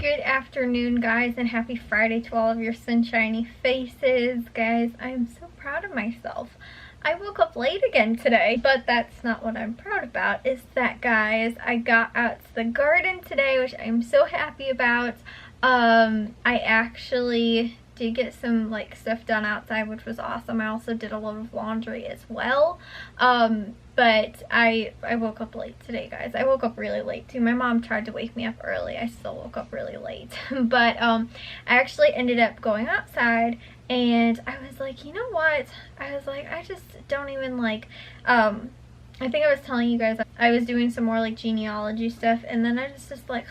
Good afternoon, guys, and happy Friday to all of your sunshiny faces. Guys, I'm so proud of myself. I woke up late again today, but that's not what I'm proud about. Is that, guys, I got out to the garden today, which I'm so happy about. I actually did get some stuff done outside, which was awesome. I also did a lot of laundry as well. But I woke up late today, guys. I woke up really late too. My mom tried to wake me up early. I still woke up really late. But I actually ended up going outside, and I was like, you know what? I was like, I just don't even I think I was telling you guys I was doing some more genealogy stuff, and then I just like,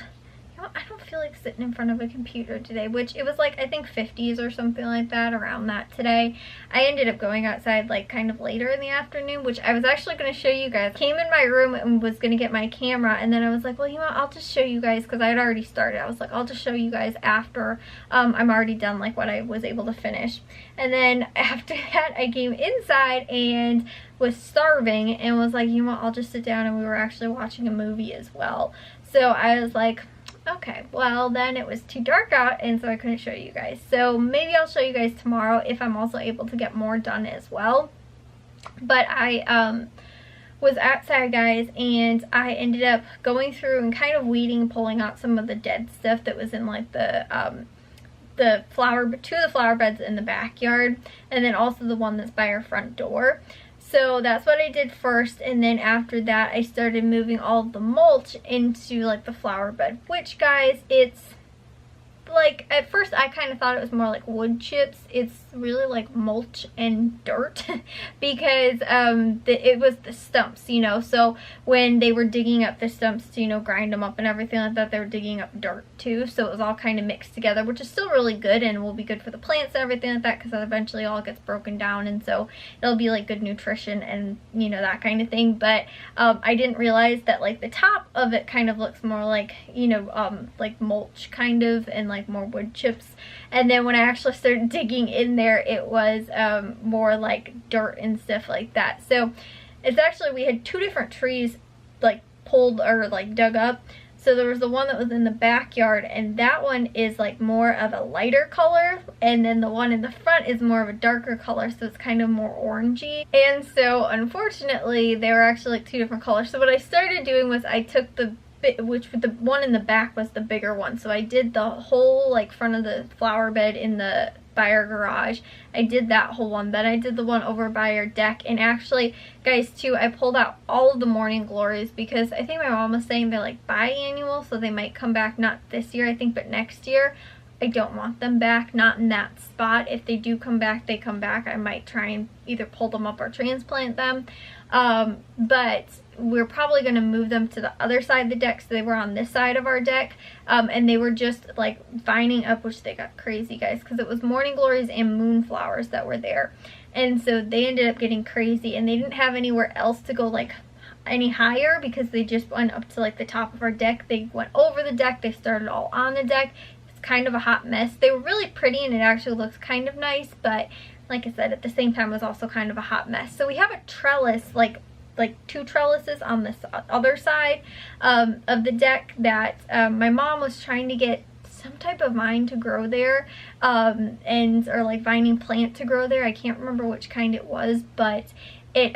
I don't feel like sitting in front of a computer today, which it was I think 50s or something like that, around that today. I ended up going outside kind of later in the afternoon, which I was actually going to show you guys. Came in my room and was going to get my camera, and then I was like, well, you know what, I'll just show you guys, because I had already started. I was like, I'll just show you guys after I'm already done what I was able to finish. And then after that, I came inside and was starving and was like, you know what, I'll just sit down, and we were actually watching a movie as well. So I was like, okay, well then it was too dark out, and so I couldn't show you guys. So maybe I'll show you guys tomorrow if I'm also able to get more done as well. But I was outside, guys, and I ended up going through and kind of weeding, pulling out some of the dead stuff that was in the flower beds in the backyard, and then also the one that's by our front door. So that's what I did first, and then after that I started moving all of the mulch into the flower bed, which, guys, it's at first I kind of thought it was more like wood chips. It's really like mulch and dirt because it was the stumps, so when they were digging up the stumps to grind them up and everything like that, they were digging up dirt too, so it was all kind of mixed together, which is still really good and will be good for the plants and everything like that, because eventually all gets broken down, and so it'll be good nutrition and that kind of thing. But I didn't realize that the top of it kind of looks more like mulch kind of, and more wood chips. And then when I actually started digging in there, it was more like dirt and stuff like that. So it's actually, we had two different trees pulled or dug up. So there was the one that was in the backyard, and that one is more of a lighter color, and then the one in the front is more of a darker color, so it's kind of more orangey. And so unfortunately they were actually two different colors. So what I started doing was I took the one in the back was the bigger one, so I did the whole front of the flower bed by our garage. I did that whole one. Then I did the one over by our deck, and actually, guys, too, I pulled out all of the morning glories, because I think my mom was saying they're biannual, so they might come back not this year, I think, but next year. I don't want them back, not in that spot. If they do come back, they come back. I might try and either pull them up or transplant them. But we're probably going to move them to the other side of the deck, so they were on this side of our deck. And they were just vining up, which they got crazy, guys, because it was morning glories and moonflowers that were there. And so they ended up getting crazy, and they didn't have anywhere else to go any higher, because they just went up to the top of our deck. They went over the deck, they started all on the deck. Kind of a hot mess. They were really pretty, and it actually looks kind of nice, but like I said, at the same time, it was also kind of a hot mess. So we have a trellis, like two trellises on this other side of the deck that my mom was trying to get some type of vine to grow there, or vining plant to grow there. I can't remember which kind it was, but it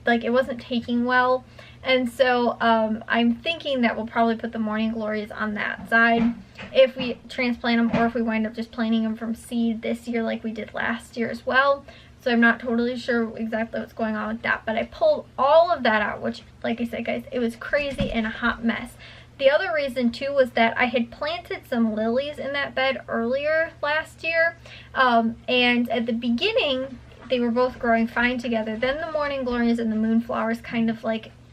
it wasn't taking well. And so I'm thinking that we'll probably put the morning glories on that side if we transplant them, or if we wind up just planting them from seed this year like we did last year as well. So I'm not totally sure exactly what's going on with that, but I pulled all of that out, which, like I said, guys, it was crazy and a hot mess. The other reason too was that I had planted some lilies in that bed earlier last year, and at the beginning they were both growing fine together. Then the morning glories and the moonflowers kind of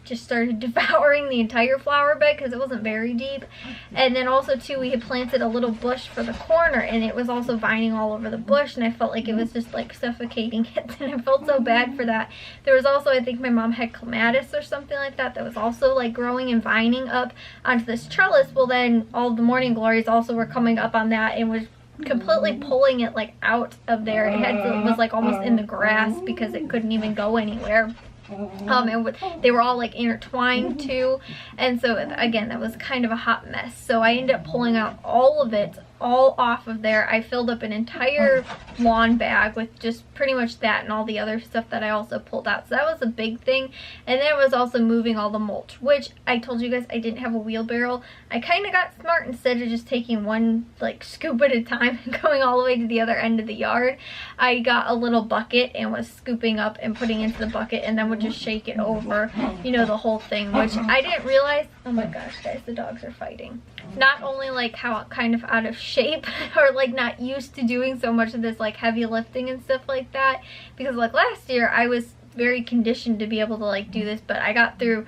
just started devouring the entire flower bed, because it wasn't very deep. And then also too, we had planted a little bush for the corner, and it was also vining all over the bush, and I felt like it was just suffocating it, and I felt so bad for that. There was also, I think my mom had clematis or something like that that was also growing and vining up onto this trellis. Well, then all the morning glories also were coming up on that and was completely pulling it out of there. It was almost in the grass, because it couldn't even go anywhere. And they were all like intertwined too, and so again that was kind of a hot mess. So I ended up pulling out all of it, all off of there. I filled up an entire lawn bag with just pretty much that and all the other stuff that I also pulled out. So that was a big thing. And then it was also moving all the mulch, which I told you guys I didn't have a wheelbarrow. I kind of got smart. Instead of just taking one like scoop at a time and going all the way to the other end of the yard, I got a little bucket and was scooping up and putting into the bucket, and then would just shake it over, you know, the whole thing, which I didn't realize. Oh my gosh, guys, the dogs are fighting. Not only like how kind of out of shape or like not used to doing so much of this like heavy lifting and stuff like that, because like last year I was very conditioned to be able to like do this, but I got through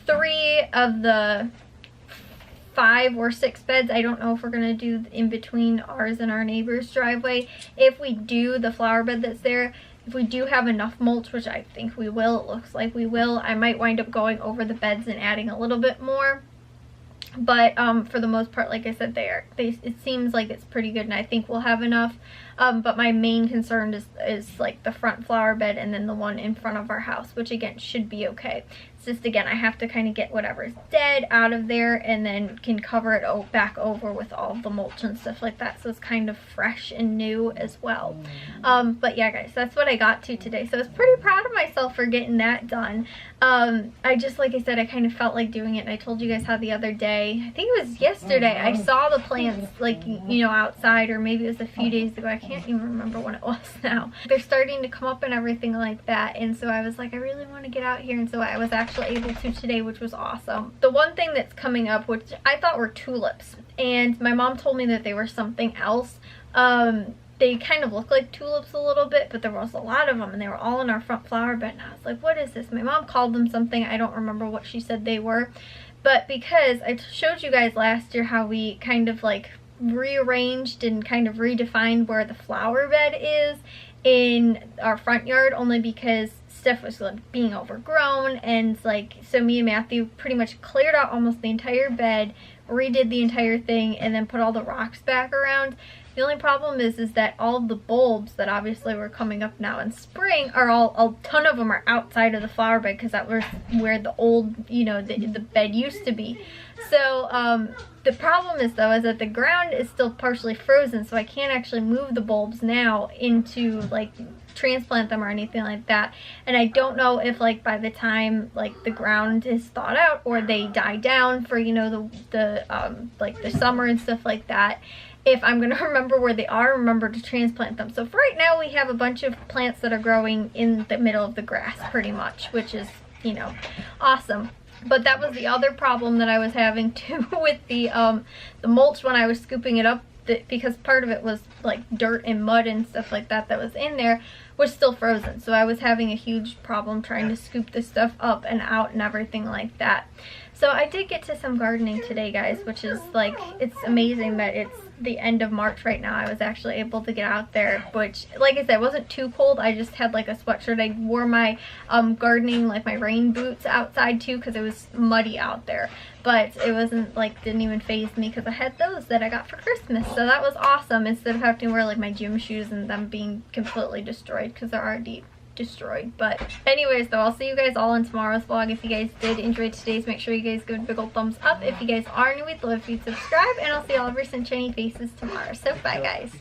3 of the 5 or 6 beds. I don't know if we're gonna do in between ours and our neighbor's driveway. If we do the flower bed that's there, if we do have enough mulch, which I think we will, it looks like we will, I might wind up going over the beds and adding a little bit more. But for the most part, like I said, it seems like it's pretty good, and I think we'll have enough. But my main concern is like the front flower bed and then the one in front of our house, which again should be okay. It's just, again, I have to kind of get whatever's dead out of there and then can cover it back over with all the mulch and stuff like that, so it's kind of fresh and new as well. But yeah, guys, that's what I got to today, so I was pretty proud of myself for getting that done. I just, like I said, I kind of felt like doing it, and I told you guys how the other day, I think it was yesterday, I saw the plants like, you know, outside, or maybe it was a few days ago, I can't even remember when it was now. They're starting to come up and everything like that, and so I was like, I really want to get out here, and so I was actually able to today, which was awesome. The one thing that's coming up, which I thought were tulips, and my mom told me that they were something else. They kind of look like tulips a little bit, but there was a lot of them, and they were all in our front flower bed, and I was like, what is this? My mom called them something. I don't remember what she said they were, but because I showed you guys last year how we kind of like rearranged and kind of redefined where the flower bed is in our front yard, only because stuff was like being overgrown, and like, so me and Matthew pretty much cleared out almost the entire bed, redid the entire thing, and then put all the rocks back around. The only problem is that all of the bulbs that obviously were coming up now in spring are a ton of them are outside of the flower bed, because that was where the old, you know, the bed used to be. So the problem is though, is that the ground is still partially frozen, so I can't actually move the bulbs now into like transplant them or anything like that. And I don't know if like by the time like the ground is thawed out or they die down for, you know, like the summer and stuff like that, if I'm gonna remember where they are, remember to transplant them. So for right now, we have a bunch of plants that are growing in the middle of the grass pretty much, which is, you know, awesome. But that was the other problem that I was having too with the mulch when I was scooping it up, because part of it was like dirt and mud and stuff like that that was in there, was still frozen. So I was having a huge problem trying to scoop this stuff up and out and everything like that. So I did get to some gardening today, guys, which is like, it's amazing that it's the end of March right now. I was actually able to get out there, which, like I said, wasn't too cold. I just had like a sweatshirt. I wore my gardening, like my rain boots outside too, because it was muddy out there. But it wasn't like, didn't even faze me, because I had those that I got for Christmas. So that was awesome, instead of having to wear like my gym shoes and them being completely destroyed, because they're already destroyed. But anyways though, I'll see you guys all in tomorrow's vlog. If you guys did enjoy today's, make sure you guys give it a big old thumbs up. If you guys are new, we'd love if you'd subscribe, and I'll see all of your sunshiny faces tomorrow. So bye, guys.